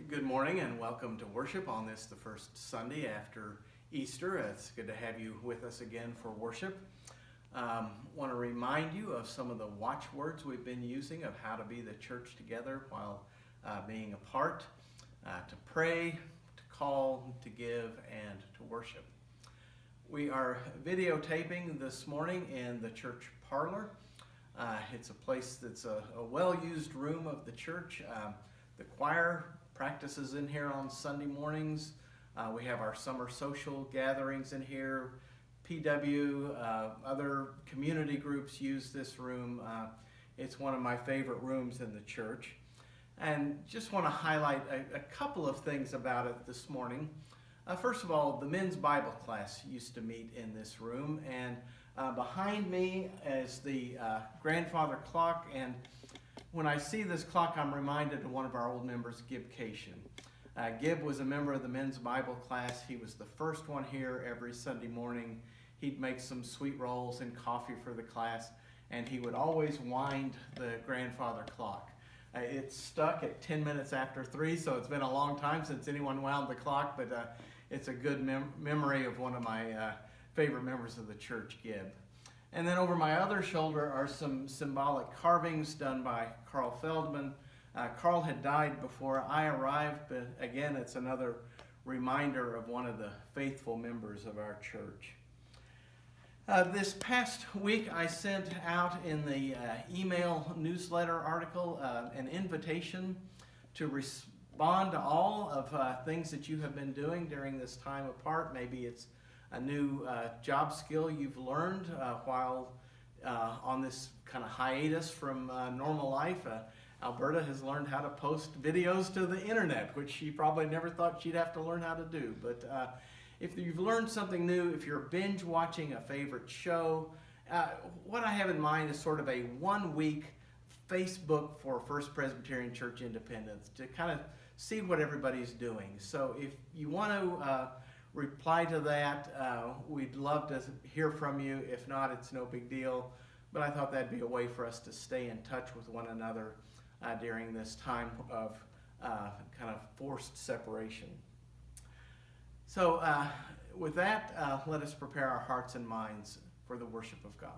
Good morning and welcome to worship on this, the first Sunday after Easter. It's good to have you with us again for worship. Want to remind you of some of the watchwords we've been using of how to be the church together while being apart, to pray, to call, to give, and to worship. We are videotaping this morning in the church parlor. It's a place that's a well-used room of the church. The choir practices in here on Sunday mornings. We have our summer social gatherings in here. PW, other community groups use this room. It's one of my favorite rooms in the church. And just want to highlight a couple of things about it this morning. First of all, the men's Bible class used to meet in this room, and behind me is the grandfather clock, and when I see this clock, I'm reminded of one of our old members, Gib Cation. Gib was a member of the men's Bible class. He was the first one here every Sunday morning. He'd make some sweet rolls and coffee for the class, and he would always wind the grandfather clock. It's stuck at 10 minutes after 3, so it's been a long time since anyone wound the clock, but it's a good memory of one of my favorite members of the church, Gib. And then over my other shoulder are some symbolic carvings done by Carl Feldman. Carl had died before I arrived, but again, it's another reminder of one of the faithful members of our church. This past week, I sent out in the email newsletter article an invitation to respond to all of things that you have been doing during this time apart. Maybe it's a new job skill you've learned while on this kind of hiatus from normal life. Alberta has learned how to post videos to the internet, which she probably never thought she'd have to learn how to do. But if you've learned something new, if you're binge watching a favorite show, what I have in mind is sort of a 1-week Facebook for First Presbyterian Church Independence to kind of see what everybody's doing. So if you want to reply to that, we'd love to hear from you. If not, it's no big deal. But I thought that'd be a way for us to stay in touch with one another during this time of kind of forced separation. So with that, let us prepare our hearts and minds for the worship of God.